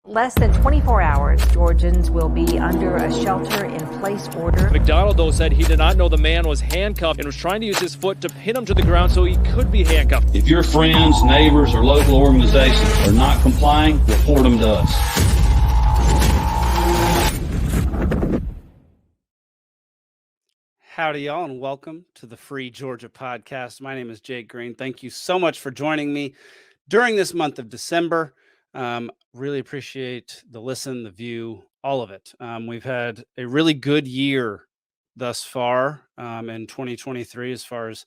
Less than 24 hours, Georgians will be under a shelter-in-place order. McDonald, though, said he did not know the man was handcuffed and was trying to use his foot to pin him to the ground so he could be handcuffed. If your friends, neighbors, or local organizations are not complying, report them to us. Howdy, y'all, and welcome to the Free Georgia Podcast. My name is Jake Green. Thank you so much for joining me during this month of December. Really appreciate the listen, the view, all of it. We've had a really good year thus far in 2023 as far as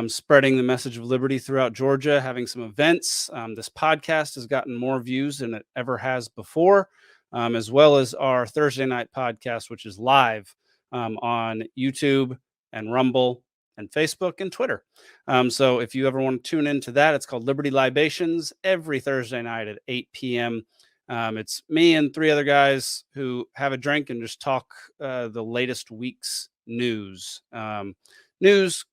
spreading the message of liberty throughout Georgia, having some events. This podcast has gotten more views than it ever has before, as well as our Thursday night podcast, which is live on YouTube and Rumble and Facebook and Twitter. So if you ever want to tune into that, it's called Liberty Libations every Thursday night at 8 p.m. It's me and three other guys who have a drink and just talk the latest week's news,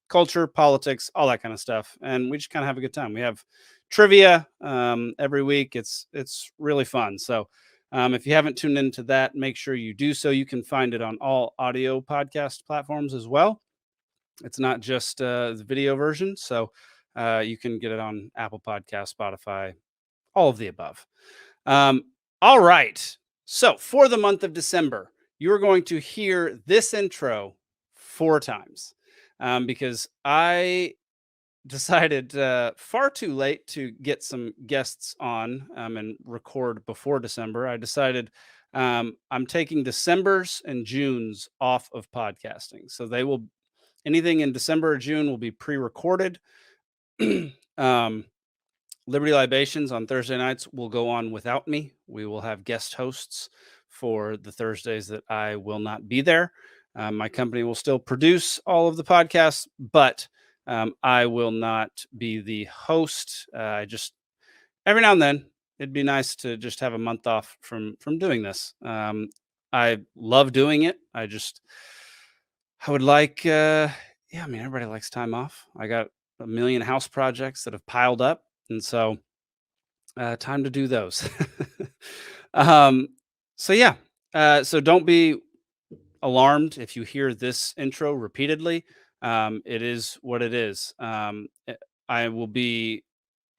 culture, politics, all that kind of stuff. And we just kind of have a good time. We have trivia every week. It's really fun. So if you haven't tuned into that, make sure you do so. You can find it on all audio podcast platforms as well. It's not just the video version, so you can get it on Apple Podcasts, Spotify, all of the above. All right. So for the month of December, you're going to hear this intro 4 times because I decided far too late to get some guests on and record before December. I decided I'm taking December's and June's off of podcasting. So they will, anything in December or June will be pre-recorded. Liberty Libations on Thursday nights will go on without me. We will have guest hosts for the Thursdays that I will not be there. My company will still produce all of the podcasts, but I will not be the host. Just every now and then, it'd be nice to just have a month off from doing this. I love doing it. I would like, everybody likes time off. I got a million house projects that have piled up. And so time to do those. So don't be alarmed if you hear this intro repeatedly. It is what it is. I will be,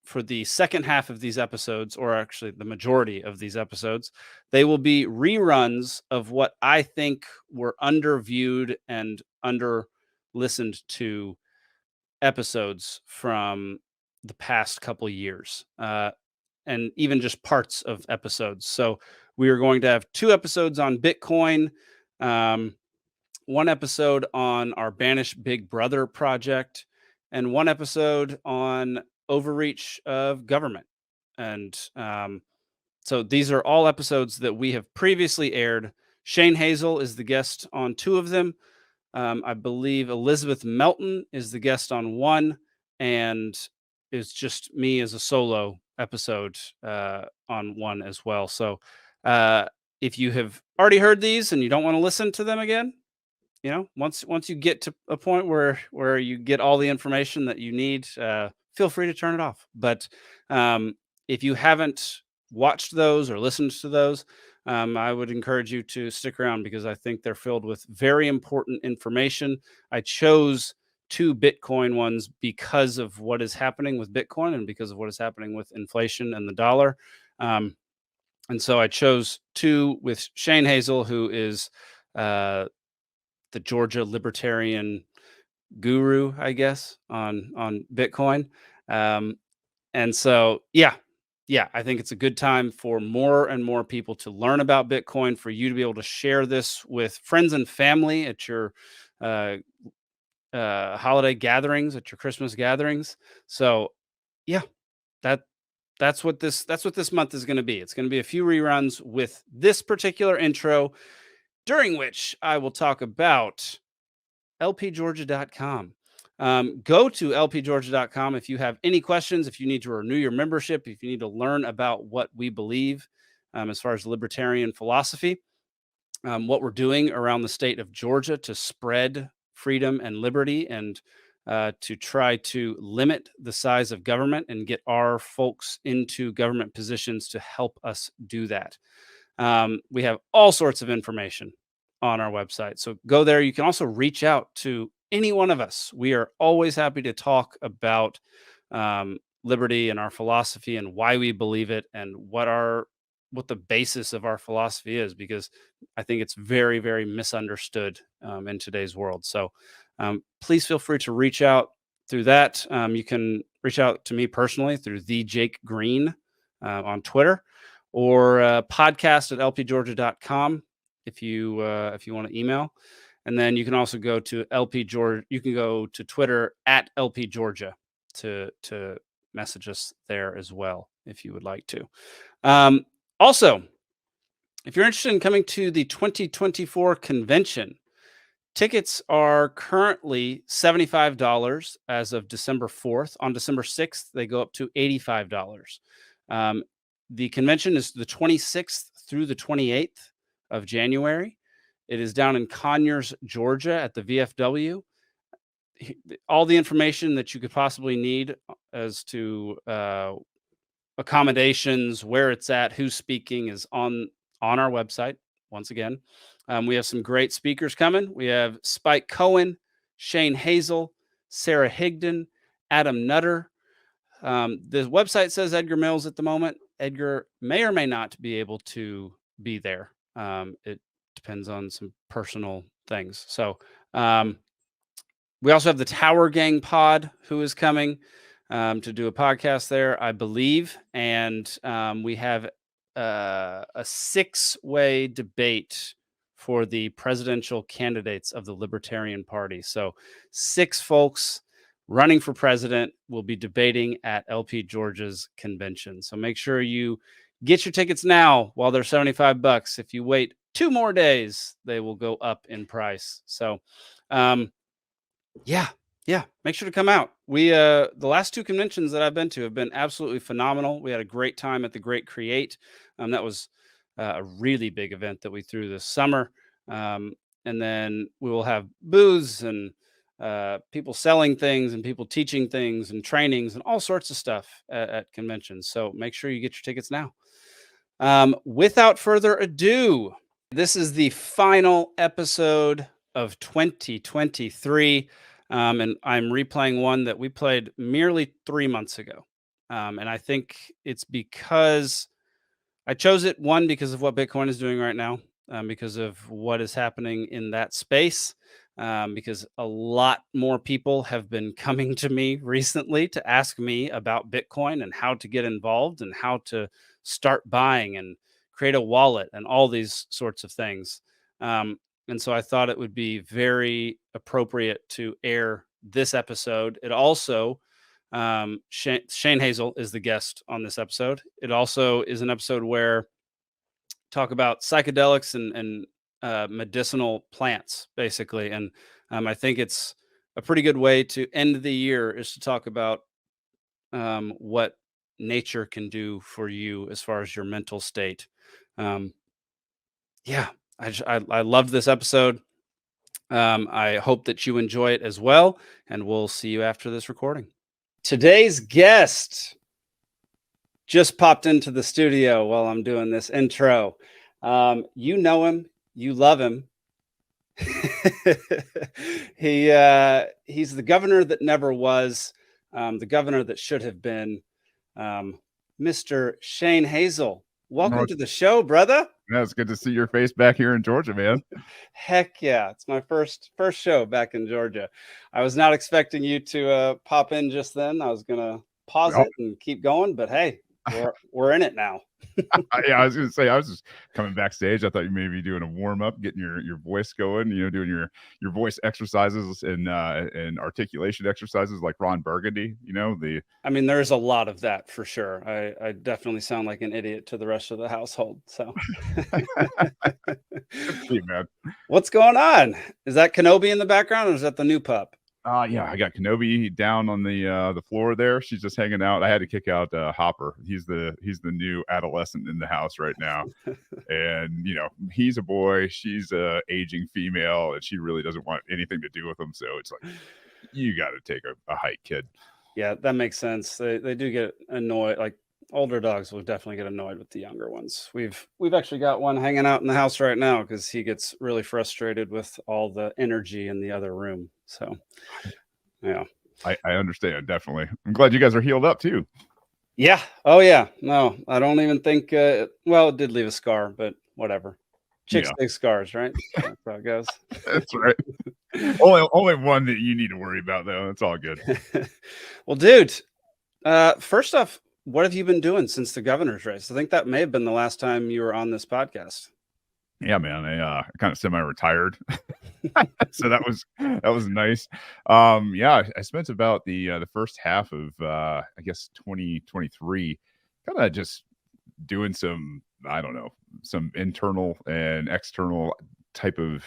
for the second half of these episodes, or actually the majority of these episodes, they will be reruns of what I think were underviewed and under listened to episodes from the past couple years, and even just parts of episodes. So we are going to have 2 episodes on Bitcoin, 1 episode on our Banished Big Brother project, and 1 episode on overreach of government. And so these are all episodes that we have previously aired. Shane Hazel is the guest on 2 of them. I believe Elizabeth Melton is the guest on 1, and it's just me as a solo episode on 1 as well. So if you have already heard these and you don't want to listen to them again, once you get to a point where you get all the information that you need, feel free to turn it off. But if you haven't watched those or listened to those, I would encourage you to stick around because I think they're filled with very important information. I chose 2 Bitcoin ones because of what is happening with Bitcoin and because of what is happening with inflation and the dollar. And so I chose 2 with Shane Hazel, who is the Georgia Libertarian guru, I guess, on Bitcoin. And so, I think it's a good time for more and more people to learn about Bitcoin, for you to be able to share this with friends and family at your holiday gatherings, at your Christmas gatherings. So that's what this month is going to be. It's going to be a few reruns with this particular intro, during which I will talk about lpgeorgia.com. Go to lpgeorgia.com if you have any questions, if you need to renew your membership, if you need to learn about what we believe as far as libertarian philosophy, what we're doing around the state of Georgia to spread freedom and liberty and to try to limit the size of government and get our folks into government positions to help us do that. We have all sorts of information on our website. So go there. You can also reach out to any one of us. We are always happy to talk about liberty and our philosophy and why we believe it and what the basis of our philosophy is, because I think it's very, very misunderstood in today's world. So please feel free to reach out through that. You can reach out to me personally through the Jake Green on Twitter, or podcast at lpgeorgia.com if you want to email. And then you can also go to LP You can go to Twitter at LP Georgia to message us there as well if you would like to. Also, if you're interested in coming to the 2024 convention, tickets are currently $75 as of December 4th. On December 6th, they go up to $85. The convention is the 26th through the 28th of January. It is down in Conyers, Georgia at the VFW. All the information that you could possibly need as to accommodations, where it's at, who's speaking is on our website. Once again, we have some great speakers coming. We have Spike Cohen, Shane Hazel, Sarah Higdon, Adam Nutter. The website says Edgar Mills at the moment. Edgar may or may not be able to be there. It depends on some personal things. So we also have the Tower Gang Pod who is coming to do a podcast there, I believe. And we have a 6-way debate for the presidential candidates of the Libertarian Party. So 6 folks running for president will be debating at LP Georgia's convention. So make sure you get your tickets now while they're $75. If you wait 2 more days, they will go up in price. So yeah, make sure to come out. We the last 2 conventions that I've been to have been absolutely phenomenal. We had a great time at the Great Create. That was a really big event that we threw this summer. And then we will have booths and people selling things and people teaching things and trainings and all sorts of stuff at conventions. So make sure you get your tickets now. Without further ado, this is the final episode of 2023. And I'm replaying one that we played merely 3 months ago. And I think it's because I chose it, one, because of what Bitcoin is doing right now, because of what is happening in that space, because a lot more people have been coming to me recently to ask me about Bitcoin and how to get involved and how to start buying and create a wallet and all these sorts of things. And so I thought it would be very appropriate to air this episode. It also, Shane Hazel is the guest on this episode. It also is an episode where talk about psychedelics and medicinal plants, basically. And I think it's a pretty good way to end the year is to talk about what nature can do for you as far as your mental state. Yeah, I loved this episode. I hope that you enjoy it as well, and we'll see you after this recording. Today's guest just popped into the studio while I'm doing this intro. You know him, you love him. He's the governor that never was, the governor that should have been, Mr. Shane Hazel. Welcome to the show, brother. Yeah, it's good to see your face back here in Georgia, man. Heck yeah. It's my first show back in Georgia. I was not expecting you to pop in just then. I was going to pause it and keep going, but hey, we're in it now. Yeah, I was going to say, I was just coming backstage. I thought you may be doing a warm up, getting your voice going, doing your voice exercises and articulation exercises like Ron Burgundy, I mean, there's a lot of that for sure. I definitely sound like an idiot to the rest of the household. So see, man. What's going on? Is that Kenobi in the background or is that the new pup? Yeah, I got Kenobi down on the floor there. She's just hanging out. I had to kick out Hopper. He's the new adolescent in the house right now. And, he's a boy. She's a aging female, and she really doesn't want anything to do with him. So it's like, you got to take a hike, kid. Yeah, that makes sense. They do get annoyed. Like older dogs will definitely get annoyed with the younger ones. We've actually got one hanging out in the house right now because he gets really frustrated with all the energy in the other room. So, yeah. I understand, definitely. I'm glad you guys are healed up too. Yeah. Oh, yeah. No, I don't even think. Well, it did leave a scar, but whatever. Chicks take scars, right? That's how it goes. That's right. only one that you need to worry about, though. It's all good. Well, dude, first off, what have you been doing since the governor's race? I think that may have been the last time you were on this podcast. Yeah, man. I kind of semi-retired, so that was nice. Yeah, I spent about the first half of I guess 2023 kind of just doing some, I don't know, some internal and external type of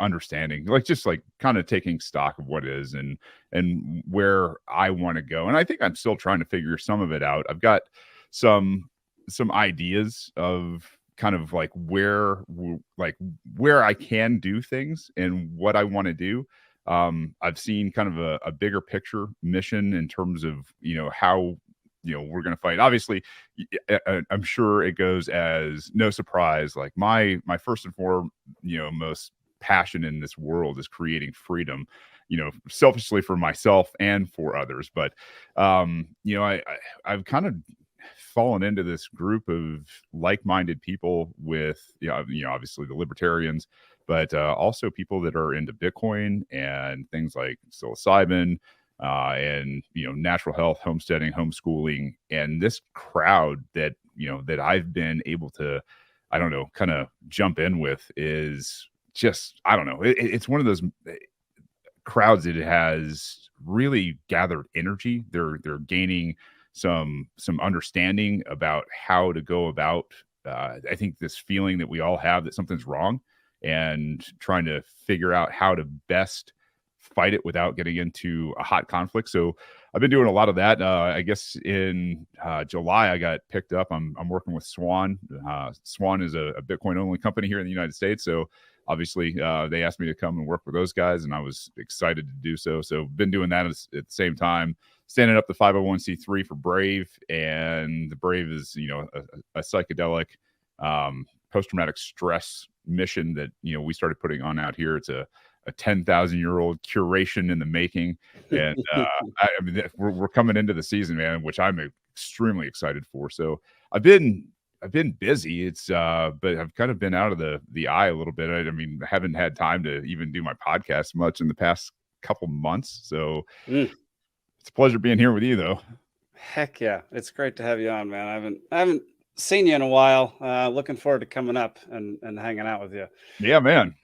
understanding, like just like kind of taking stock of what is and where I want to go. And I think I'm still trying to figure some of it out. I've got some ideas of kind of like where I can do things and what I want to do. I've seen kind of a bigger picture mission in terms of, how, we're going to fight. Obviously, I'm sure it goes as no surprise. Like my first and foremost, most passion in this world is creating freedom, selfishly for myself and for others. But, I've kind of fallen into this group of like-minded people with, obviously the libertarians, but also people that are into Bitcoin and things like psilocybin, and natural health, homesteading, homeschooling, and this crowd that that I've been able to, I don't know, kind of jump in with is just, I don't know, it's one of those crowds that has really gathered energy. They're gaining some understanding about how to go about. I think this feeling that we all have that something's wrong, and trying to figure out how to best fight it without getting into a hot conflict. So I've been doing a lot of that. I guess in July, I got picked up. I'm working with Swan. Swan is a Bitcoin only company here in the United States. So obviously they asked me to come and work with those guys, and I was excited to do so. So been doing that at the same time, standing up the 501c3 for Brave. And the Brave is, a psychedelic post-traumatic stress mission that, we started putting on out here. It's a 10,000-year-old curation in the making. And I mean, we're coming into the season, man, which I'm extremely excited for. So I've been busy. It's but I've kind of been out of the eye a little bit. I mean, I haven't had time to even do my podcast much in the past couple months. So it's a pleasure being here with you, though. Heck yeah, it's great to have you on, man. I haven't seen you in a while. Looking forward to coming up and hanging out with you. Yeah, man.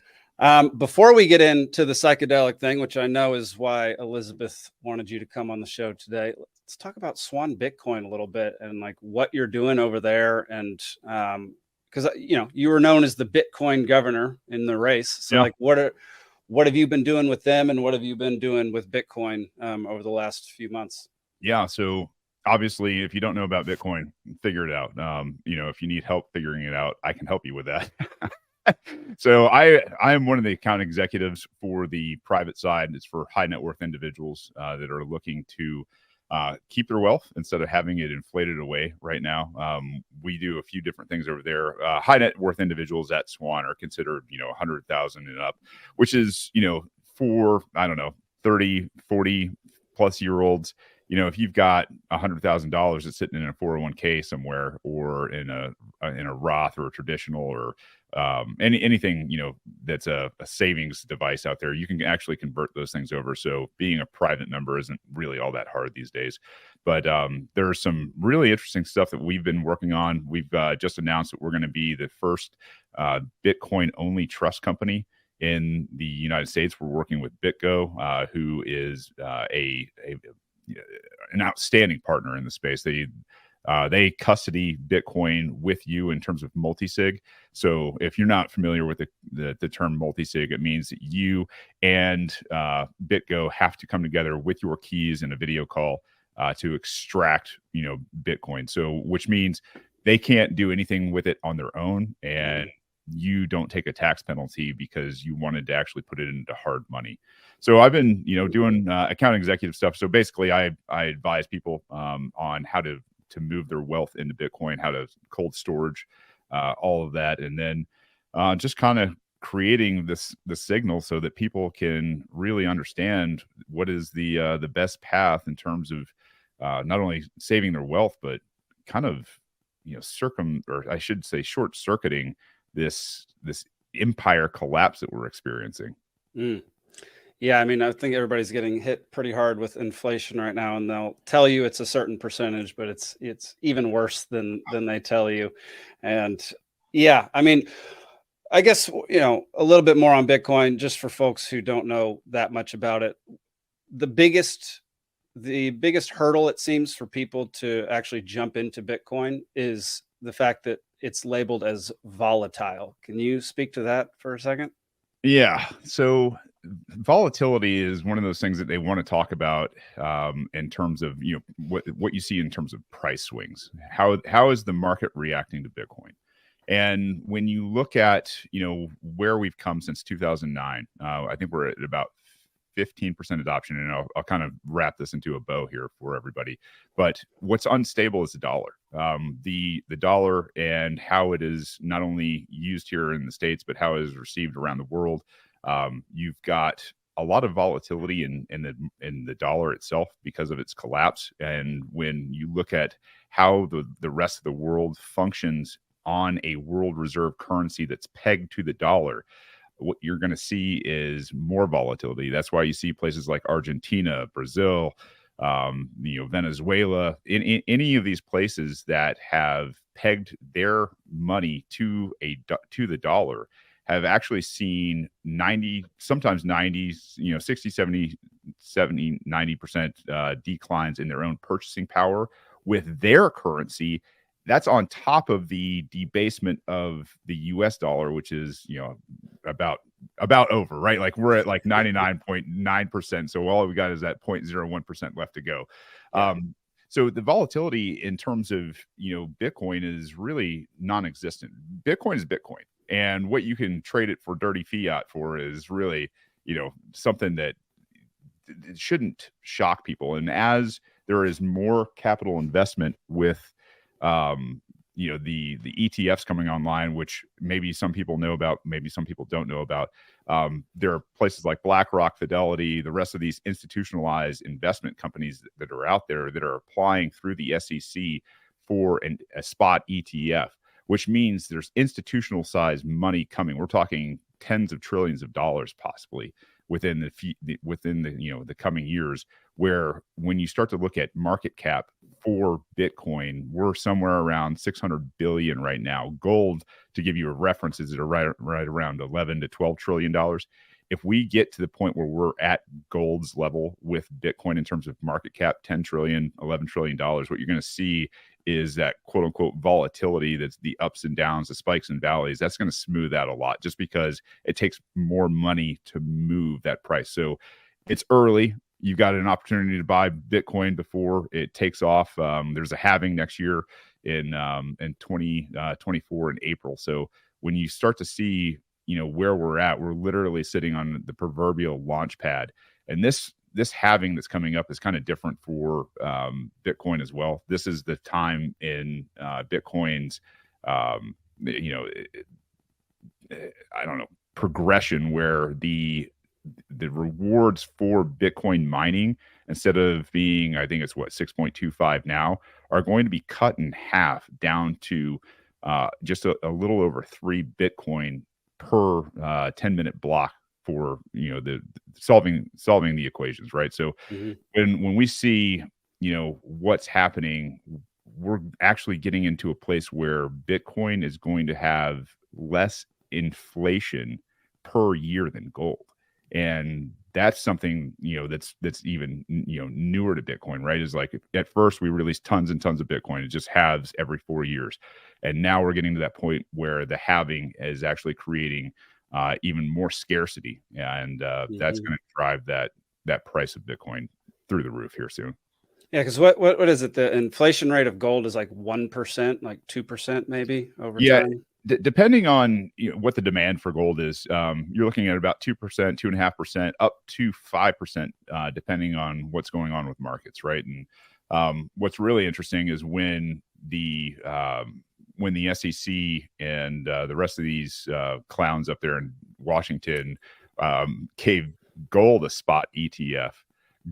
Before we get into the psychedelic thing, which I know is why Elizabeth wanted you to come on the show today, let's talk about Swan Bitcoin a little bit and like what you're doing over there. And because you were known as the Bitcoin governor in the race. So like what have you been doing with them, and what have you been doing with Bitcoin over the last few months? Yeah, so obviously, if you don't know about Bitcoin, figure it out. If you need help figuring it out, I can help you with that. So I am one of the account executives for the private side. It's for high net worth individuals that are looking to keep their wealth instead of having it inflated away right now. We do a few different things over there. High net worth individuals at Swan are considered, 100,000 and up, which is, for, I don't know, 30, 40 plus year olds. If you've got $100,000 that's sitting in a 401k somewhere, or in a Roth or a traditional, or anything, that's a savings device out there, you can actually convert those things over. So being a private member isn't really all that hard these days. But there's some really interesting stuff that we've been working on. We've just announced that we're going to be the first Bitcoin only trust company in the United States. We're working with BitGo, who is an outstanding partner in the space. They custody Bitcoin with you in terms of multi-sig. So if you're not familiar with the term multi-sig, it means that you and BitGo have to come together with your keys in a video call to extract, Bitcoin. So which means they can't do anything with it on their own, and you don't take a tax penalty because you wanted to actually put it into hard money. So I've been, doing account executive stuff. So basically, I advise people on how to move their wealth into Bitcoin, how to cold storage, all of that, and then just kind of creating the signal so that people can really understand what is the best path in terms of not only saving their wealth, but kind of short circuiting this empire collapse that we're experiencing. Yeah, I mean, I think everybody's getting hit pretty hard with inflation right now, and they'll tell you it's a certain percentage, but it's even worse than they tell you. And yeah, I mean, I guess, a little bit more on Bitcoin, just for folks who don't know that much about it. The biggest hurdle, it seems, for people to actually jump into Bitcoin is the fact that it's labeled as volatile. Can you speak to that for a second? Yeah. So volatility is one of those things that they want to talk about in terms of what you see in terms of price swings. How is the market reacting to Bitcoin? And when you look at where we've come since 2009, I think we're at about 15% adoption, and I'll kind of wrap this into a bow here for everybody. But what's unstable is the dollar. The dollar and how it is not only used here in the States, but how it is received around the world. You've got a lot of volatility in the dollar itself because of its collapse. And when you look at how the rest of the world functions on a world reserve currency that's pegged to the dollar, what you're going to see is more volatility. That's why you see places like Argentina, Brazil, Venezuela, in any of these places that have pegged their money to the dollar, have actually seen 90, sometimes 90s, 60, 70, 90% declines in their own purchasing power with their currency. That's on top of the debasement of the US dollar, which is, about over, right? Like we're at like 99.9%. So all we got is that 0.01% left to go. Yeah. So the volatility in terms of, Bitcoin is really non-existent. Bitcoin is Bitcoin. And what you can trade it for dirty fiat for is really, something that it shouldn't shock people. And as there is more capital investment with, the ETFs coming online, which maybe some people know about, maybe some people don't know about. There are places like BlackRock, Fidelity, the rest of these institutionalized investment companies that are out there that are applying through the SEC for a spot ETF, which means there's institutional size money coming. We're talking tens of trillions of dollars possibly within the coming years, where when you start to look at market cap for Bitcoin, we're somewhere around 600 billion right now. Gold, to give you a reference, is right around 11 to 12 trillion dollars. If we get to the point where we're at gold's level with Bitcoin in terms of market cap, 10 trillion, 11 trillion dollars, what you're going to see is that quote unquote volatility, that's the ups and downs, the spikes and valleys. That's going to smooth out a lot just because it takes more money to move that price. So it's early. You've got an opportunity to buy Bitcoin before it takes off. There's a halving next year in 2024 in April. So when you start to see, where we're at, we're literally sitting on the proverbial launch pad. And this halving that's coming up is kind of different for Bitcoin as well. This is the time in Bitcoin's, progression where the rewards for Bitcoin mining, instead of being, I think it's 6.25 now, are going to be cut in half down to just a little over 3 Bitcoin per 10-minute block for the solving the equations, right? So when we see what's happening, we're actually getting into a place where Bitcoin is going to have less inflation per year than gold. And that's something, that's even, newer to Bitcoin, right? Is like at first we released tons and tons of Bitcoin. It just halves every 4 years. And now we're getting to that point where the halving is actually creating even more scarcity. And that's going to drive that price of Bitcoin through the roof here soon. Yeah, because what is it? The inflation rate of gold is like 1%, like 2% maybe over time. Depending on what the demand for gold is, you're looking at about 2%, 2.5%, up to 5%, depending on what's going on with markets, right? And what's really interesting is when the SEC and the rest of these clowns up there in Washington gave gold a spot ETF.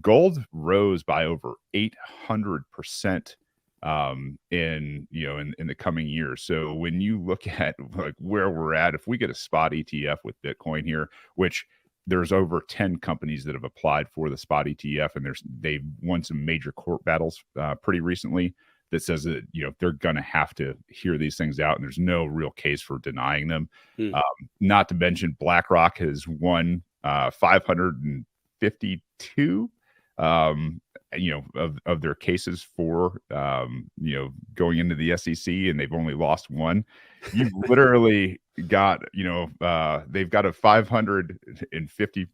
Gold rose by over 800% in the coming years. So when you look at like where we're at, if we get a spot ETF with Bitcoin here, which there's over 10 companies that have applied for the spot ETF, and they've won some major court battles pretty recently that says that they're going to have to hear these things out, and there's no real case for denying them. Not to mention BlackRock has won 552 of their cases for going into the SEC, and they've only lost one. You've literally got they've got a 550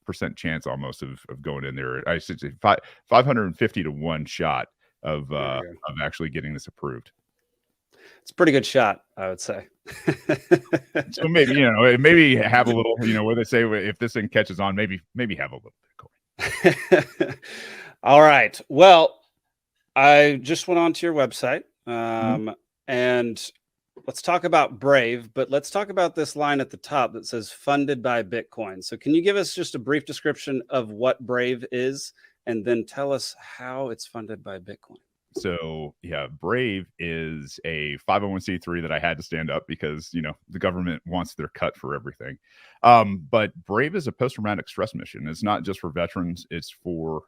percent chance almost of going in there. I should say 550 to 1 shot of actually getting this approved. It's a pretty good shot, I would say. So maybe maybe have a little what they say, if this thing catches on, maybe have a little Bitcoin. All right. Well, I just went onto your website, and let's talk about Brave, but let's talk about this line at the top that says funded by Bitcoin. So can you give us just a brief description of what Brave is, and then tell us how it's funded by Bitcoin? So yeah, Brave is a 501c3 that I had to stand up because the government wants their cut for everything. But Brave is a post-traumatic stress mission. It's not just for veterans; it's for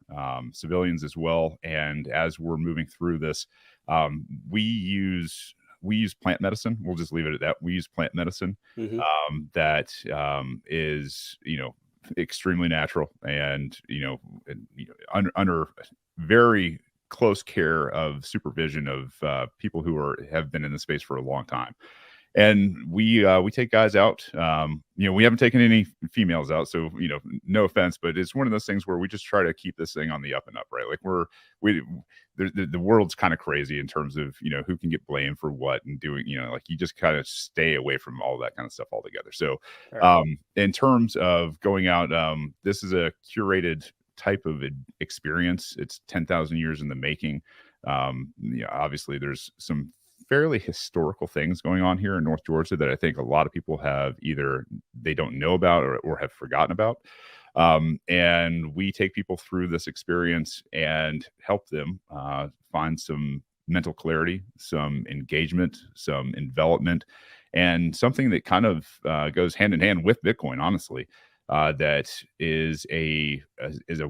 civilians as well. And as we're moving through this, we use plant medicine. We'll just leave it at that. We use plant medicine that is extremely natural and under very close care of supervision of people who have been in the space for a long time. And we take guys out. We haven't taken any females out, so no offense, but it's one of those things where we just try to keep this thing on the up and up, right? Like the world's kind of crazy in terms of who can get blamed for what and doing. Like you just kind of stay away from all that kind of stuff altogether. So in terms of going out, this is a curated type of experience. It's 10,000 years in the making. Obviously there's some fairly historical things going on here in North Georgia that I think a lot of people have either they don't know about or have forgotten about. And we take people through this experience and help them find some mental clarity, some engagement, some envelopment, and something that kind of goes hand in hand with Bitcoin, honestly. That is a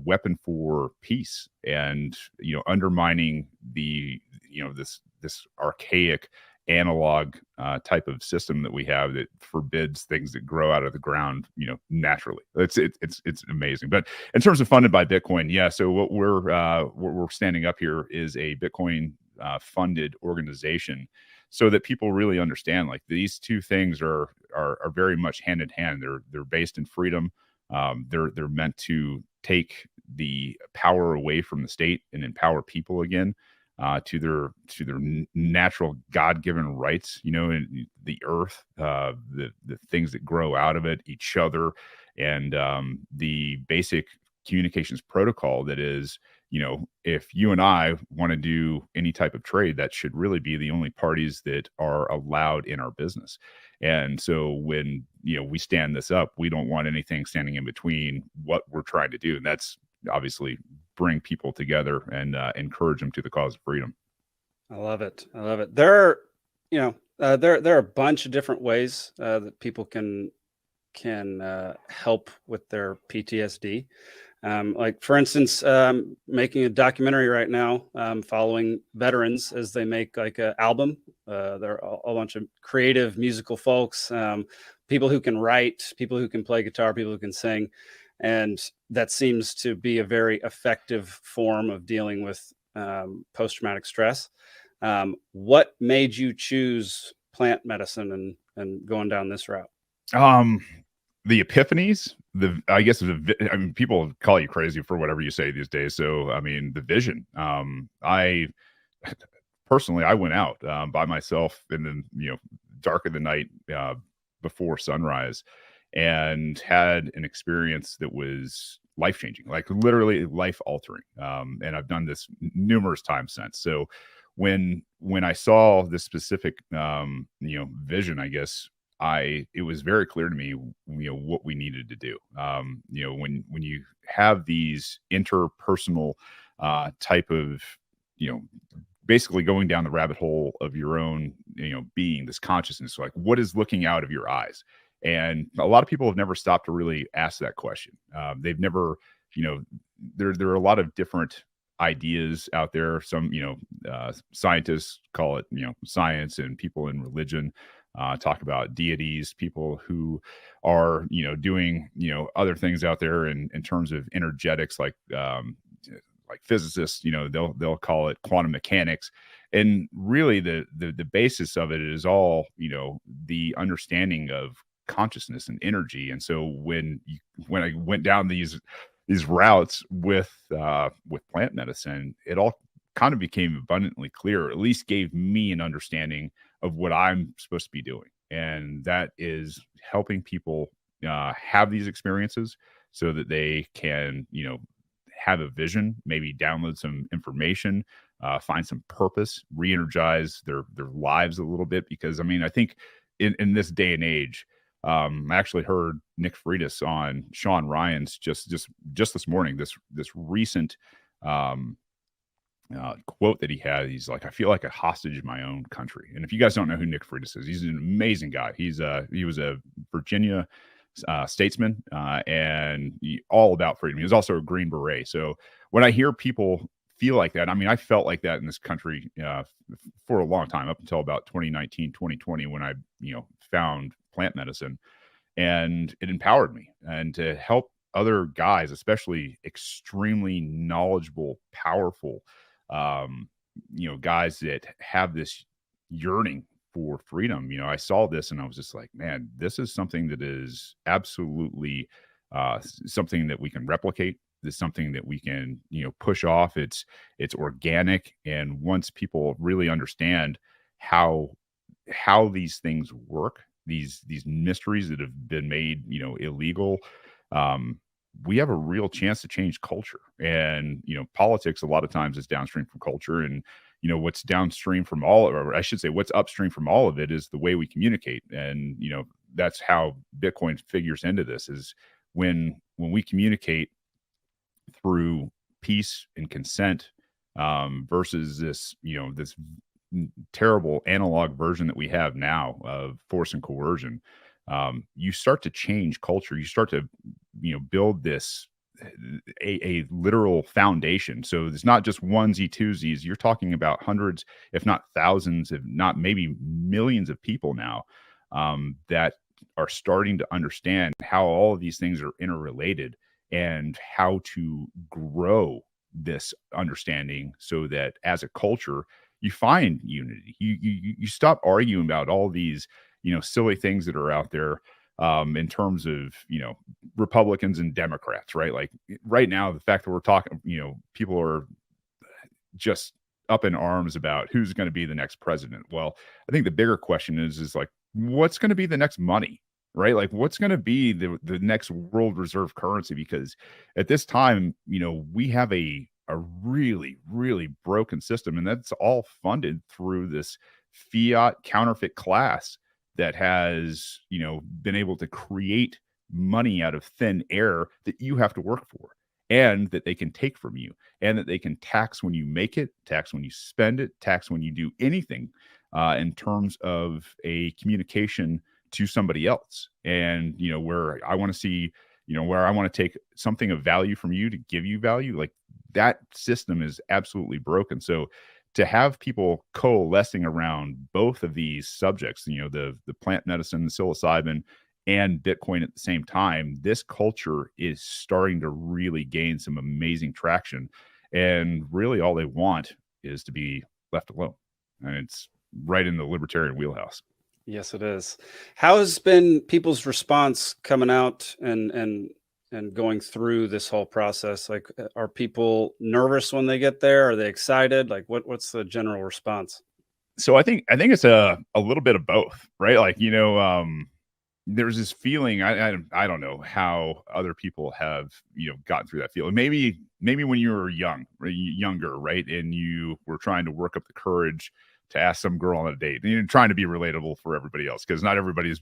weapon for peace and undermining the this archaic analog type of system that we have that forbids things that grow out of the ground naturally. It's amazing. But in terms of funded by Bitcoin, yeah. So what we're standing up here is a Bitcoin funded organization, so that people really understand like these two things are very much hand in hand. They're based in freedom. They're meant to take the power away from the state and empower people again to their natural God-given rights. And the earth, the things that grow out of it, each other, and the basic communications protocol that is. If you and I want to do any type of trade, that should really be the only parties that are allowed in our business. And so when, we stand this up, we don't want anything standing in between what we're trying to do. And that's obviously bring people together and encourage them to the cause of freedom. I love it. There are, there are a bunch of different ways that people can help with their PTSD. Like for instance, making a documentary right now, following veterans as they make like an album. There are a bunch of creative musical folks, people who can write, people who can play guitar, people who can sing. And that seems to be a very effective form of dealing with post-traumatic stress. What made you choose plant medicine and going down this route? The epiphanies, I guess people call you crazy for whatever you say these days. So, the vision, I personally went out by myself in the, dark of the night before sunrise, and had an experience that was life-changing, like literally life-altering. And I've done this numerous times since. So when I saw this specific vision, I guess it was very clear to me, what we needed to do. When you have these interpersonal type of, basically going down the rabbit hole of your own, being, this consciousness, like what is looking out of your eyes? And a lot of people have never stopped to really ask that question. They've never, there are a lot of different ideas out there. Some, scientists call it, science, and people in religion talk about deities, people who are, doing, other things out there in terms of energetics, like physicists, they'll call it quantum mechanics. And really the basis of it is all, the understanding of consciousness and energy. And so when I went down these routes with plant medicine, it all kind of became abundantly clear, or at least gave me an understanding of what I'm supposed to be doing. And that is helping people have these experiences so that they can, have a vision, maybe download some information, find some purpose, re-energize their lives a little bit. Because I think in this day and age, I actually heard Nick Freitas on Sean Ryan's just this morning, this recent quote that he had. He's like, I feel like a hostage in my own country. And if you guys don't know who Nick Freitas is, he's an amazing guy. He was a Virginia statesman, and all about freedom. He was also a Green Beret. So when I hear people feel like that, I felt like that in this country for a long time, up until about 2019, 2020, when I, found plant medicine, and it empowered me. And to help other guys, especially extremely knowledgeable, powerful, guys that have this yearning for freedom. I saw this and I was just like, man, this is something that is absolutely something that we can replicate. This is something that we can, push off. It's organic. And once people really understand how these things work, these mysteries that have been made, illegal, we have a real chance to change culture. And, politics a lot of times is downstream from culture. And, what's downstream from or I should say, what's upstream from all of it is the way we communicate. And, that's how Bitcoin figures into this, is when we communicate through peace and consent, versus this, this terrible analog version that we have now of force and coercion. You start to change culture. You start to, build this a literal foundation. So it's not just onesie twosies. You're talking about hundreds, if not thousands, if not maybe millions of people now that are starting to understand how all of these things are interrelated, and how to grow this understanding so that as a culture you find unity. You stop arguing about all these silly things that are out there in terms of Republicans and Democrats, right? Like right now, the fact that we're talking, people are just up in arms about who's going to be the next president. Well, I think the bigger question is like, what's going to be the next money, right? Like what's going to be the next world reserve currency? Because at this time, we have a really, really broken system, and that's all funded through this fiat counterfeit class that has, been able to create money out of thin air that you have to work for, and that they can take from you, and that they can tax when you make it, tax when you spend it, tax when you do anything in terms of a communication to somebody else. And, where I want to see, where I want to take something of value from you to give you value, like that system is absolutely broken. So to have people coalescing around both of these subjects, the plant medicine, the psilocybin, and Bitcoin at the same time, this culture is starting to really gain some amazing traction. And really all they want is to be left alone. And it's right in the libertarian wheelhouse. Yes, it is. How has been people's response coming out and going through this whole process? Like, are people nervous when they get there? Are they excited? Like, what's the general response? So I think it's a little bit of both, right? Like, there's this feeling. I don't know how other people have gotten through that feeling. Maybe when you were younger, right, and you were trying to work up the courage to ask some girl on a date, and you're trying to be relatable for everybody else, because not everybody's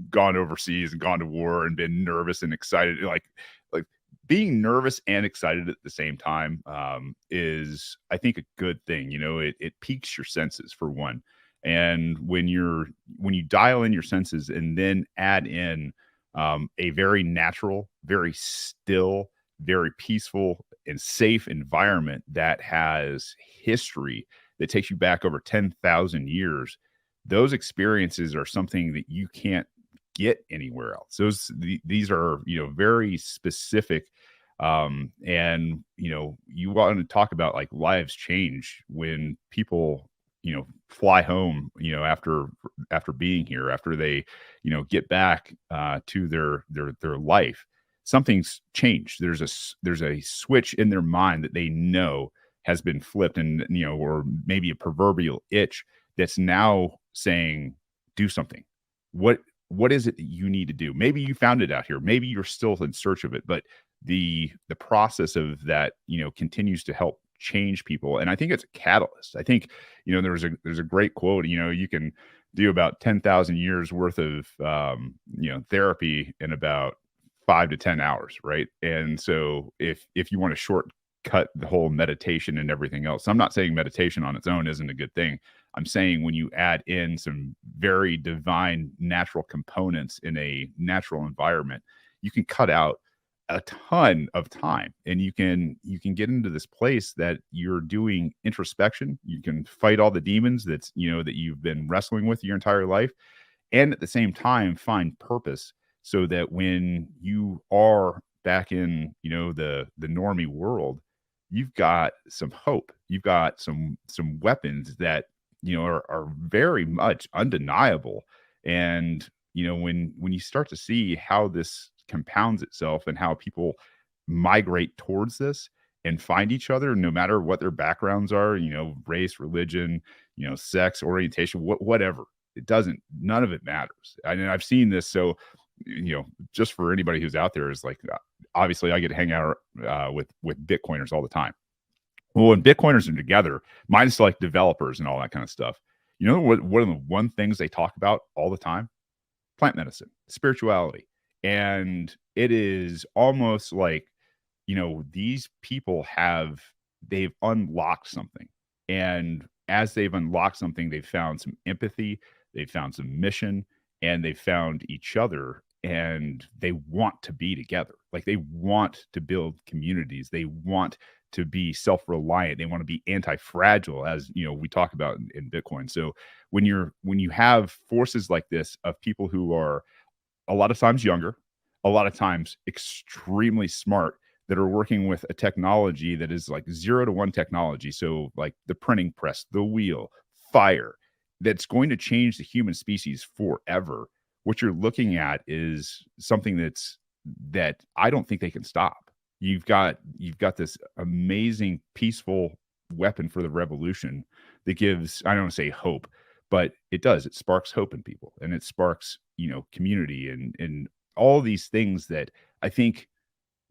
gone overseas and gone to war and been nervous and excited. Like being nervous and excited at the same time is, I think, a good thing. It piques your senses, for one. And when you dial in your senses and then add in a very natural, very still, very peaceful and safe environment that has history that takes you back over 10,000 years, those experiences are something that you can't get anywhere else. These are very specific, and you want to talk about like lives change when people fly home after being here, after they get back to their life. Something's changed. There's a switch in their mind that they know has been flipped, and or maybe a proverbial itch that's now saying, do something. What is it that you need to do? Maybe you found it out here. Maybe you're still in search of it, but the process of that, continues to help change people. And I think it's a catalyst. I think, there's a great quote, you can do about 10,000 years worth of, therapy in about 5 to 10 hours. Right. And so if you want to shortcut the whole meditation and everything else, I'm not saying meditation on its own isn't a good thing. I'm saying when you add in some very divine natural components in a natural environment, you can cut out a ton of time, and you can get into this place that you're doing introspection. You can fight all the demons that you've been wrestling with your entire life, and at the same time find purpose, so that when you are back in the normie world, you've got some hope, you've got some weapons that are very much undeniable. And when you start to see how this compounds itself and how people migrate towards this and find each other, no matter what their backgrounds are, race, religion, sex, orientation, whatever, none of it matters. I've seen this. So, just for anybody who's out there, is like, obviously I get to hang out with Bitcoiners all the time. Well, when Bitcoiners are together, minus like developers and all that kind of stuff, what one of the one things they talk about all the time? Plant medicine, spirituality. And it is almost like, these people they've unlocked something. And as they've unlocked something, they've found some empathy, they've found some mission, and they've found each other, and they want to be together. Like, they want to build communities. They want to be self-reliant. They want to be anti-fragile, as we talk about in Bitcoin. So when you have forces like this of people who are a lot of times younger, a lot of times extremely smart, that are working with a technology that is like 0 to 1 technology. So like the printing press, the wheel, fire, that's going to change the human species forever. What you're looking at is something that I don't think they can stop. You've got this amazing peaceful weapon for the revolution that gives, I don't want to say hope, but it does. It sparks hope in people, and it sparks, community and all these things that I think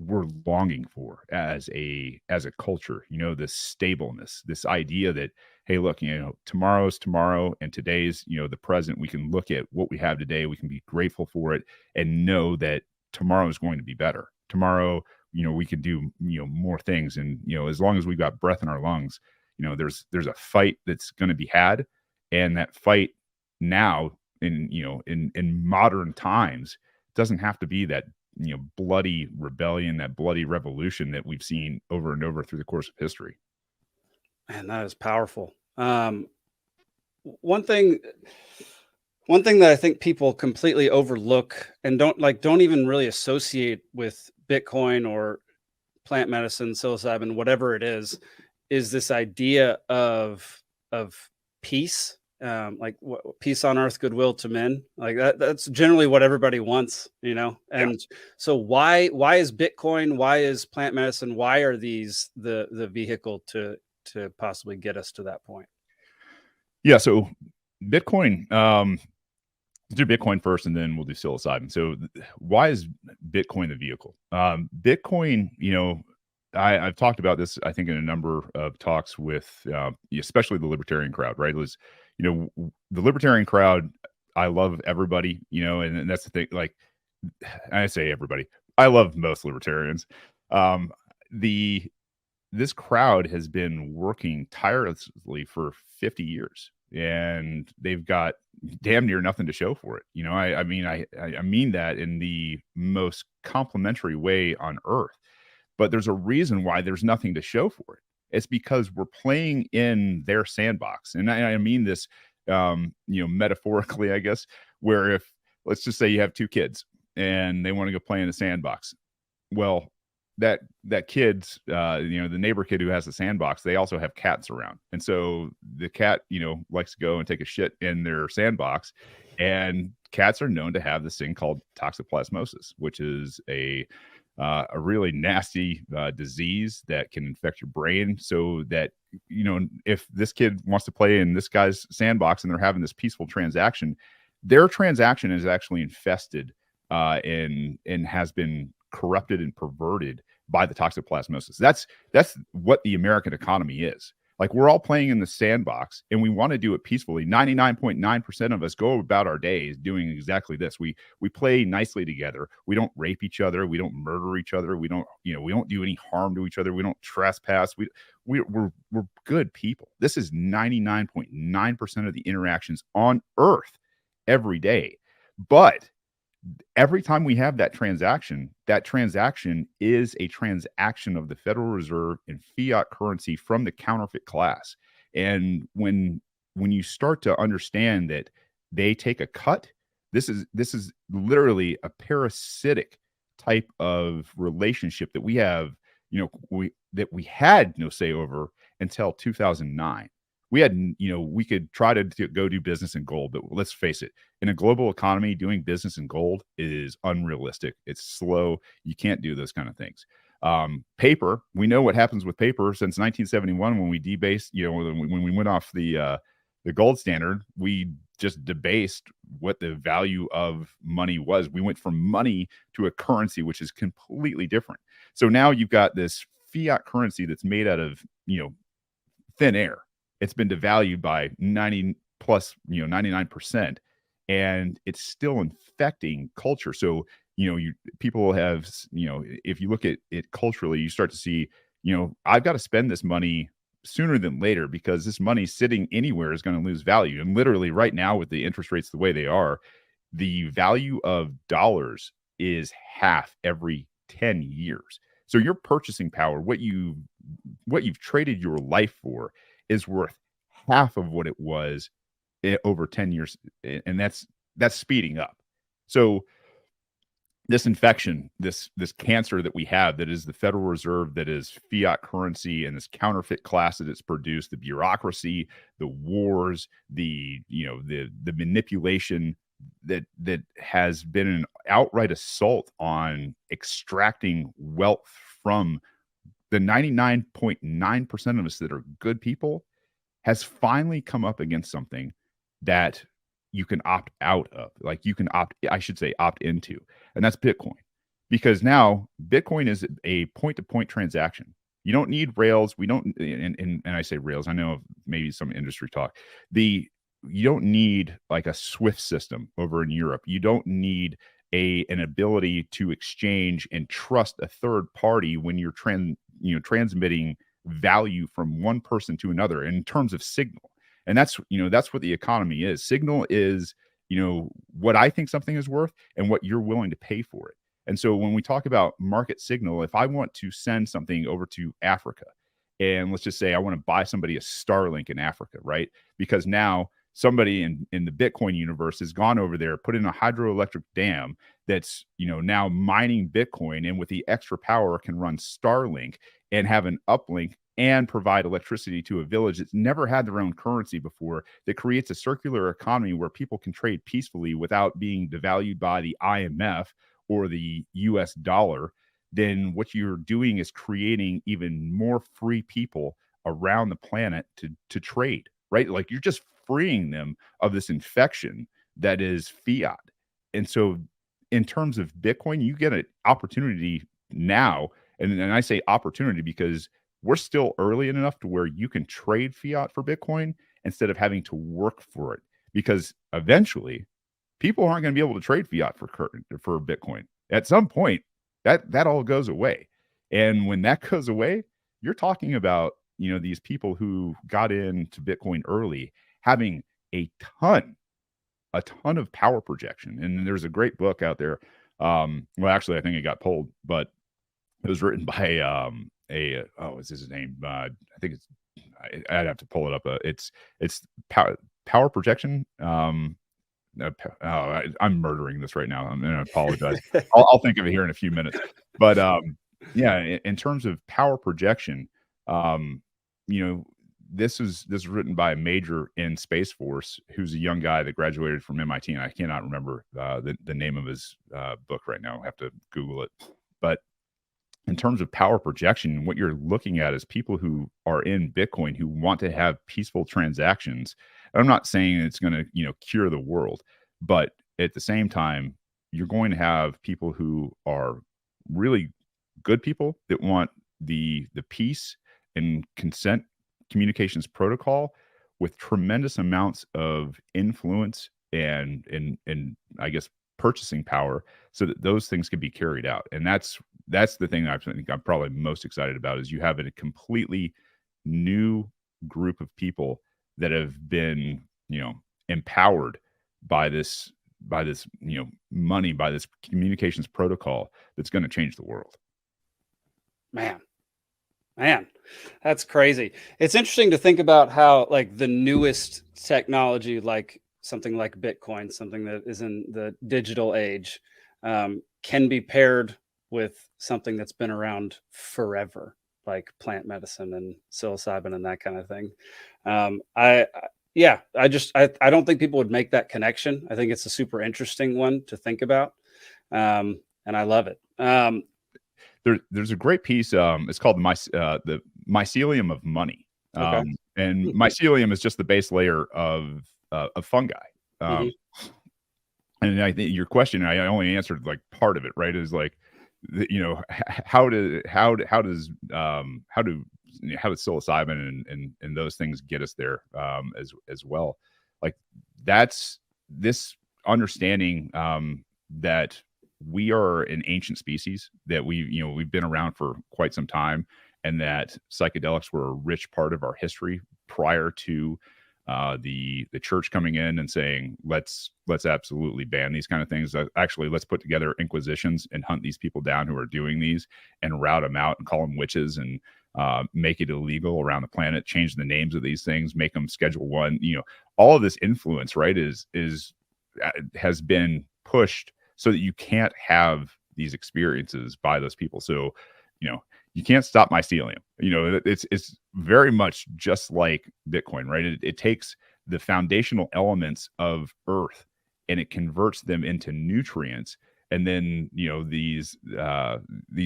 we're longing for as a culture. This stableness, this idea that, hey, look, tomorrow's tomorrow, and today's, the present. We can look at what we have today, we can be grateful for it, and know that tomorrow is going to be better. Tomorrow, we can do, more things. And, as long as we've got breath in our lungs, there's a fight that's going to be had. And that fight now in modern times doesn't have to be that, bloody rebellion, that bloody revolution that we've seen over and over through the course of history. Man, that is powerful. One thing that I think people completely overlook and don't even really associate with Bitcoin or plant medicine, psilocybin, whatever it is this idea of peace, like peace on earth, goodwill to men. Like that's generally what everybody wants, And yeah. So why is Bitcoin, why is plant medicine, why are these the vehicle to possibly get us to that point? Yeah. So Bitcoin, let's do Bitcoin first, and then we'll do psilocybin. So why is Bitcoin the vehicle? Bitcoin, I've talked about this, I think, in a number of talks with, especially the libertarian crowd, right? The libertarian crowd, I love everybody, and that's the thing. Like, I say everybody, I love most libertarians. This crowd has been working tirelessly for 50 years, and they've got damn near nothing to show for it. I mean that in the most complimentary way on earth. But there's a reason why there's nothing to show for it. It's because we're playing in their sandbox, and I mean this, metaphorically, I guess. Where if, let's just say, you have two kids and they want to go play in the sandbox, well, that kid's, the neighbor kid who has the sandbox, they also have cats around, and so the cat, likes to go and take a shit in their sandbox, and cats are known to have this thing called toxoplasmosis, which is a really nasty disease that can infect your brain. So that, if this kid wants to play in this guy's sandbox and they're having this peaceful transaction, their transaction is actually infested and has been corrupted and perverted by the toxoplasmosis. That's what the American economy is. Like, we're all playing in the sandbox, and we want to do it peacefully. 99.9% of us go about our days doing exactly this. We play nicely together. We don't rape each other. We don't murder each other. We don't do any harm to each other. We don't trespass. We're good people. This is 99.9% of the interactions on Earth every day. But every time we have that transaction is a transaction of the Federal Reserve and fiat currency from the counterfeit class. And when you start to understand that they take a cut, this is literally a parasitic type of relationship that we have, that we had no say over until 2009. We could try to go do business in gold, but let's face it, in a global economy, doing business in gold is unrealistic. It's slow. You can't do those kind of things. Paper, we know what happens with paper since 1971 when we debased, when we went off the gold standard, we just debased what the value of money was. We went from money to a currency, which is completely different. So now you've got this fiat currency that's made out of, thin air. It's been devalued by 99%, and it's still infecting culture. So, people have, if you look at it culturally, you start to see, I've got to spend this money sooner than later because this money sitting anywhere is going to lose value. And literally right now, with the interest rates the way they are, the value of dollars is half every 10 years. So your purchasing power, what you've traded your life for, is worth half of what it was over 10 years. And that's speeding up. So this infection, this cancer that we have, that is the Federal Reserve, that is fiat currency, and this counterfeit class that it's produced, the bureaucracy, the wars, the manipulation that has been an outright assault on extracting wealth from the 99.9% of us that are good people, has finally come up against something that you can opt out of. Like, you can opt into, and that's Bitcoin. Because now Bitcoin is a point-to-point transaction. You don't need rails. We don't, and I say rails, I know maybe some industry talk. You don't need like a SWIFT system over in Europe. You don't need an ability to exchange and trust a third party when you're transmitting value from one person to another in terms of signal. And that's what the economy is. Signal is, what I think something is worth and what you're willing to pay for it. And so when we talk about market signal, if I want to send something over to Africa, and let's just say I want to buy somebody a Starlink in Africa, right? Because now somebody in the Bitcoin universe has gone over there, put in a hydroelectric dam that's, now mining Bitcoin, and with the extra power can run Starlink and have an uplink and provide electricity to a village that's never had their own currency before, that creates a circular economy where people can trade peacefully without being devalued by the IMF or the US dollar. Then what you're doing is creating even more free people around the planet to trade, right? Like, you're just freeing them of this infection that is fiat. And so in terms of Bitcoin, you get an opportunity now. And I say opportunity because we're still early enough to where you can trade fiat for Bitcoin instead of having to work for it. Because eventually, people aren't going to be able to trade fiat for Bitcoin. At some point, that all goes away. And when that goes away, you're talking about, these people who got into Bitcoin early having a ton of power projection. And there's a great book out there. Well, actually, I think it got pulled, but it was written by what's his name? I think I'd have to pull it up. It's power projection. I'm murdering this right now. I'm going to apologize. I'll think of it here in a few minutes. But yeah, in terms of power projection, this is written by a major in Space Force who's a young guy that graduated from MIT, and I cannot remember the name of his book right now. I have to Google it. But in terms of power projection, what you're looking at is people who are in Bitcoin who want to have peaceful transactions. I'm not saying it's going to, cure the world, but at the same time, you're going to have people who are really good people that want the peace and consent communications protocol with tremendous amounts of influence and I guess purchasing power so that those things can be carried out. And that's the thing that I think I'm probably most excited about is you have a completely new group of people that have been, empowered by this, money, by this communications protocol that's going to change the world. Man, that's crazy. It's interesting to think about how like the newest technology, like something like Bitcoin, something that is in the digital age, can be paired with something that's been around forever, like plant medicine and psilocybin and that kind of thing. I don't think people would make that connection. I think it's a super interesting one to think about. And I love it. There's a great piece. It's called the mycelium of money. Okay. And mycelium is just the base layer of fungi. And I think your question, I only answered like part of it, right? Is like, how do psilocybin and those things get us there as well? Like that's this understanding that we are an ancient species, that we've been around for quite some time, and that psychedelics were a rich part of our history prior to the church coming in and saying let's absolutely ban these kind of things. Actually, let's put together inquisitions and hunt these people down who are doing these and rout them out and call them witches and make it illegal around the planet, change the names of these things, make them Schedule 1. All of this influence, right, has been pushed so that you can't have these experiences by those people. So, you can't stop mycelium. It's very much just like Bitcoin, right? It takes the foundational elements of Earth and it converts them into nutrients. And then, these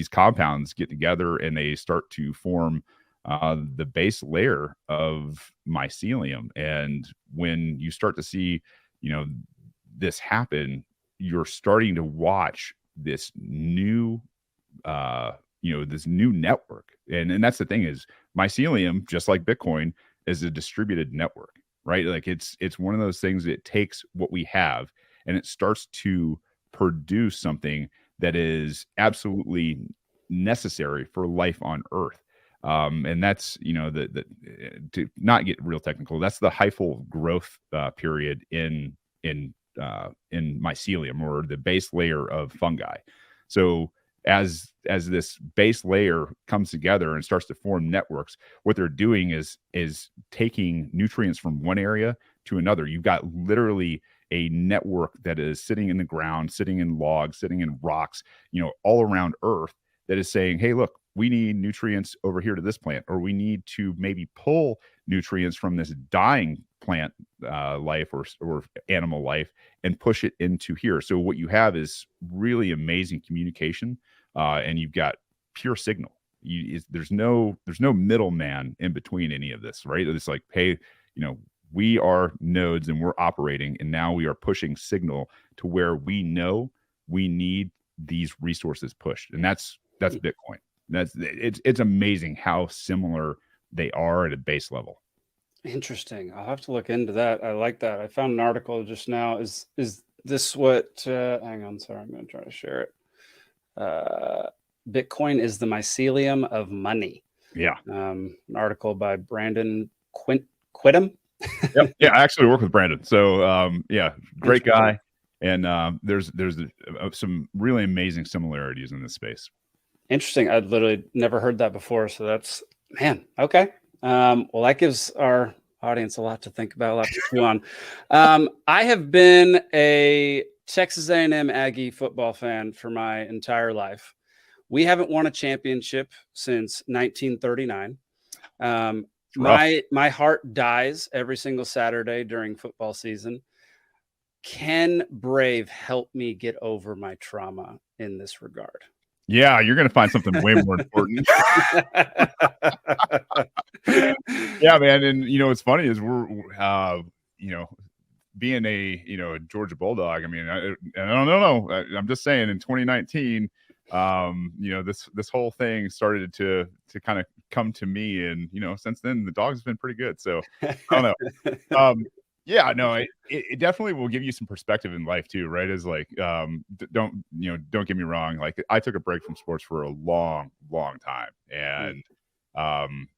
compounds get together and they start to form the base layer of mycelium. And when you start to see, this happen, you're starting to watch this new this new network. And that's the thing is mycelium, just like Bitcoin, is a distributed network, right? Like it's one of those things that takes what we have and it starts to produce something that is absolutely necessary for life on Earth. And that's, to not get real technical, that's the hyphal growth period in mycelium, or the base layer of fungi. So as this base layer comes together and starts to form networks, what they're doing is taking nutrients from one area to another. You've got literally a network that is sitting in the ground, sitting in logs, sitting in rocks, all around Earth, that is saying, hey, look, we need nutrients over here to this plant, or we need to maybe pull nutrients from this dying plant life or animal life and push it into here. So what you have is really amazing communication, and you've got pure signal. There's no middleman in between any of this, right? It's like, hey, we are nodes and we're operating, and now we are pushing signal to where we know we need these resources pushed, and that's Bitcoin. It's amazing how similar they are at a base level. Interesting. I'll have to look into that. I like that. I found an article just now. Is this what? Hang on, sorry, I'm going to try to share it. Bitcoin is the mycelium of money. Yeah. An article by Brandon Quittem. Yep. Yeah, I actually work with Brandon. So yeah, great guy. And there's some really amazing similarities in this space. Interesting. I'd literally never heard that before. So that's, man, okay. Well, that gives our audience a lot to think about, a lot to chew on. I have been a Texas A&M Aggie football fan for my entire life. We haven't won a championship since 1939. My heart dies every single Saturday during football season. Can Brave help me get over my trauma in this regard? Yeah, you're going to find something way more important. Yeah, man. And, it's funny is we're, being a Georgia Bulldog. I mean, I don't know. I'm just saying in 2019, this whole thing started to kind of come to me. And, since then the dog's been pretty good. So I don't know. Yeah, no, it definitely will give you some perspective in life too, right? Is like, don't get me wrong. Like I took a break from sports for a long, long time. And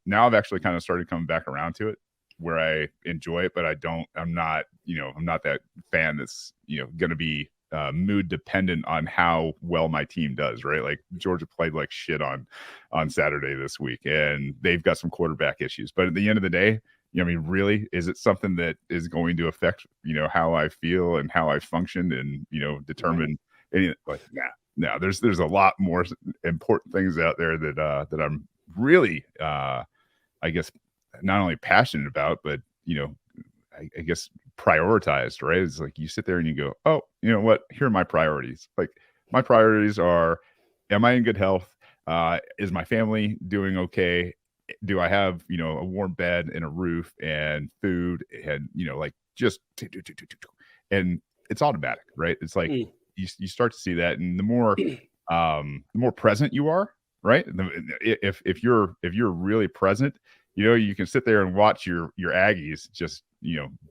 now I've actually kind of started coming back around to it where I enjoy it, but I'm not that fan that's, going to be mood dependent on how well my team does, right? Like Georgia played like shit on Saturday this week and they've got some quarterback issues, but at the end of the day, really, is it something that is going to affect, how I feel and how I function and, determine any, like, no, there's a lot more important things out there that I'm really, I guess, not only passionate about, but, I guess prioritized, right? It's like you sit there and you go, oh, you know what? Here are my priorities. Like my priorities are, am I in good health? Is my family doing okay? Do I have, a warm bed and a roof and food and, like just, and it's automatic, right? It's like you start to see that. And the more present you are, right? If you're really present, you can sit there and watch your Aggies just,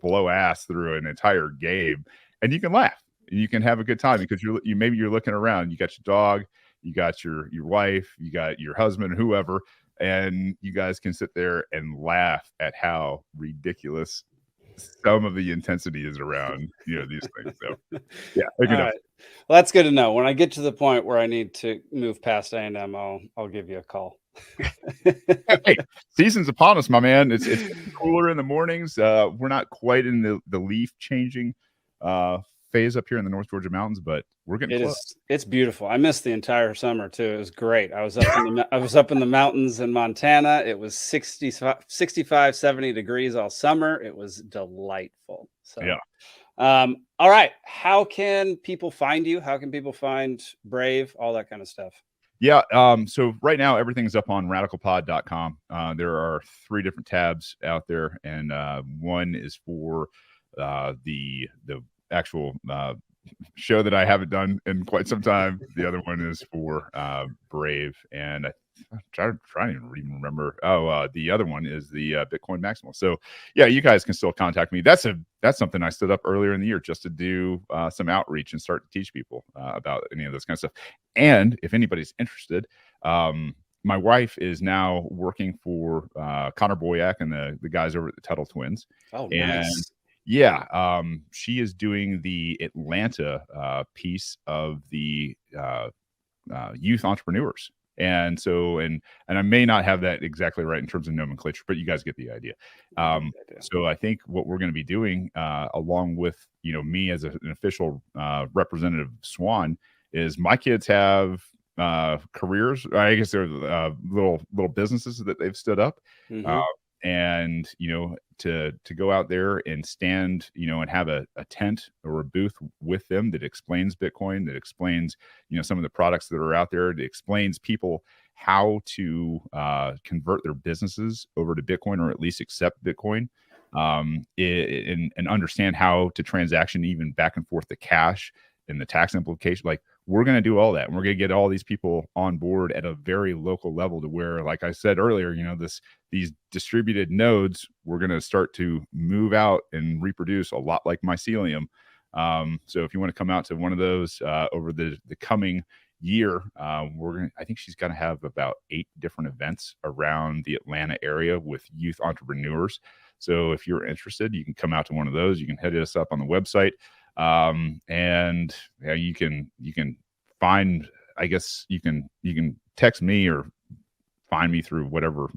blow ass through an entire game and you can laugh and you can have a good time because maybe you're looking around, you got your dog, you got your wife, you got your husband, whoever, and you guys can sit there and laugh at how ridiculous some of the intensity is around, these things. So, yeah. Well, that's good to know. When I get to the point where I need to move past A&M, I'll give you a call. Hey, season's upon us, my man. It's cooler in the mornings. We're not quite in the leaf changing phase up here in the North Georgia mountains, but we're getting close. It's beautiful. I missed the entire summer too. It was great. I was up in the mountains in Montana. It was 65, 70 degrees all summer. It was delightful. So yeah. All right. How can people find you? How can people find Brave? All that kind of stuff. Yeah. So right now everything's up on radicalpod.com. There are 3 different tabs out there, and one is for the actual show that I haven't done in quite some time. The other one is for Brave, and I'm trying to even remember. The other one is the Bitcoin Maximal. So yeah, you guys can still contact me. That's something I stood up earlier in the year just to do some outreach and start to teach people about any of this kind of stuff. And if anybody's interested, my wife is now working for Connor Boyack and the guys over at the Tuttle Twins. Oh, nice. And yeah, she is doing the Atlanta piece of the youth entrepreneurs. And so, and I may not have that exactly right in terms of nomenclature, but you guys get the idea. So I think what we're going to be doing, along with, me as an official representative of Swan, is my kids have careers. I guess they're little businesses that they've stood up. Mm-hmm. And, to go out there and stand, and have a tent or a booth with them that explains Bitcoin, that explains, some of the products that are out there, that explains people how to convert their businesses over to Bitcoin, or at least accept Bitcoin. and understand how to transaction even back and forth the cash and the tax implication. Like, we're going to do all that, and we're going to get all these people on board at a very local level to where, like I said earlier, these distributed nodes, we're going to start to move out and reproduce a lot like mycelium. So if you want to come out to one of those over the coming year, I think she's going to have about 8 different events around the Atlanta area with youth entrepreneurs. So if you're interested, you can come out to one of those. You can hit us up on the website. And you can find, I guess you can text me or find me through whatever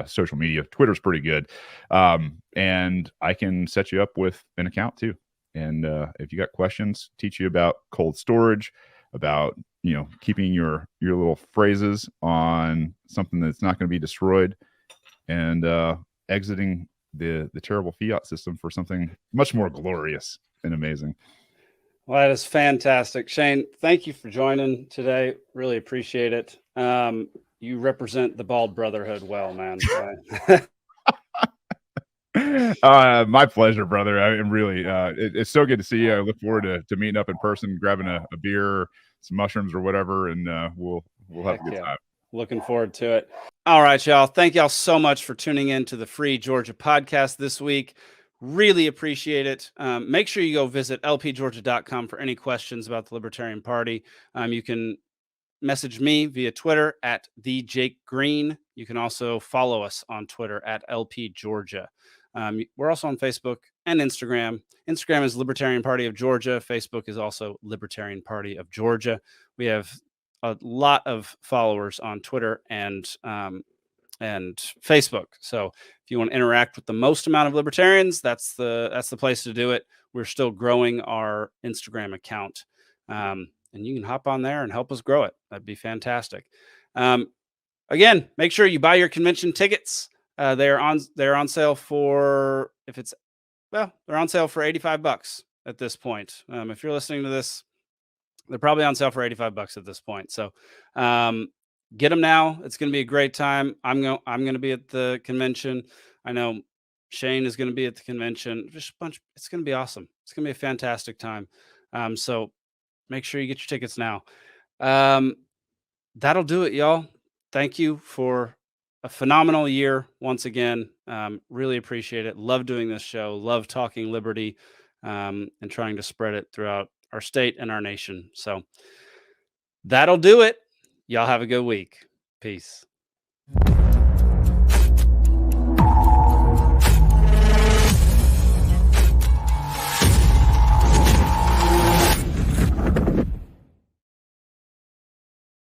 social media. Twitter's pretty good. And I can set you up with an account too. And if you got questions, teach you about cold storage, about keeping your little phrases on something that's not going to be destroyed, and exiting the terrible fiat system for something much more glorious and amazing. Well, that is fantastic. Shane, thank you for joining today. Really appreciate it. You represent the Bald Brotherhood well, man. My pleasure, brother. I am really, it's so good to see you. I look forward to meeting up in person, grabbing a beer, some mushrooms or whatever, and we'll have a good time. Looking forward to it. All right, y'all. Thank y'all so much for tuning in to the Free Georgia podcast this week. Really appreciate it. Make sure you go visit lpgeorgia.com for any questions about the Libertarian Party. You can message me via Twitter at @TheJakeGreen. You can also follow us on Twitter at lpgeorgia. We're also on Facebook and Instagram. Instagram is Libertarian Party of Georgia. Facebook is also Libertarian Party of Georgia. We have a lot of followers on Twitter and Facebook. So if you want to interact with the most amount of libertarians, that's the place to do it. We're still growing our Instagram account, and you can hop on there and help us grow it. That'd be fantastic. Again, make sure you buy your convention tickets. They're on sale for they're on sale for $85 at this point. If you're listening to this, they're probably on sale for $85 at this point. So get them now. It's going to be a great time. I'm going to be at the convention. I know Shane is going to be at the convention. Just a bunch. It's going to be awesome. It's going to be a fantastic time. So make sure you get your tickets now. That'll do it, y'all. Thank you for a phenomenal year once again. Really appreciate it. Love doing this show. Love talking liberty and trying to spread it throughout our state and our nation. So that'll do it. Y'all have a good week. Peace.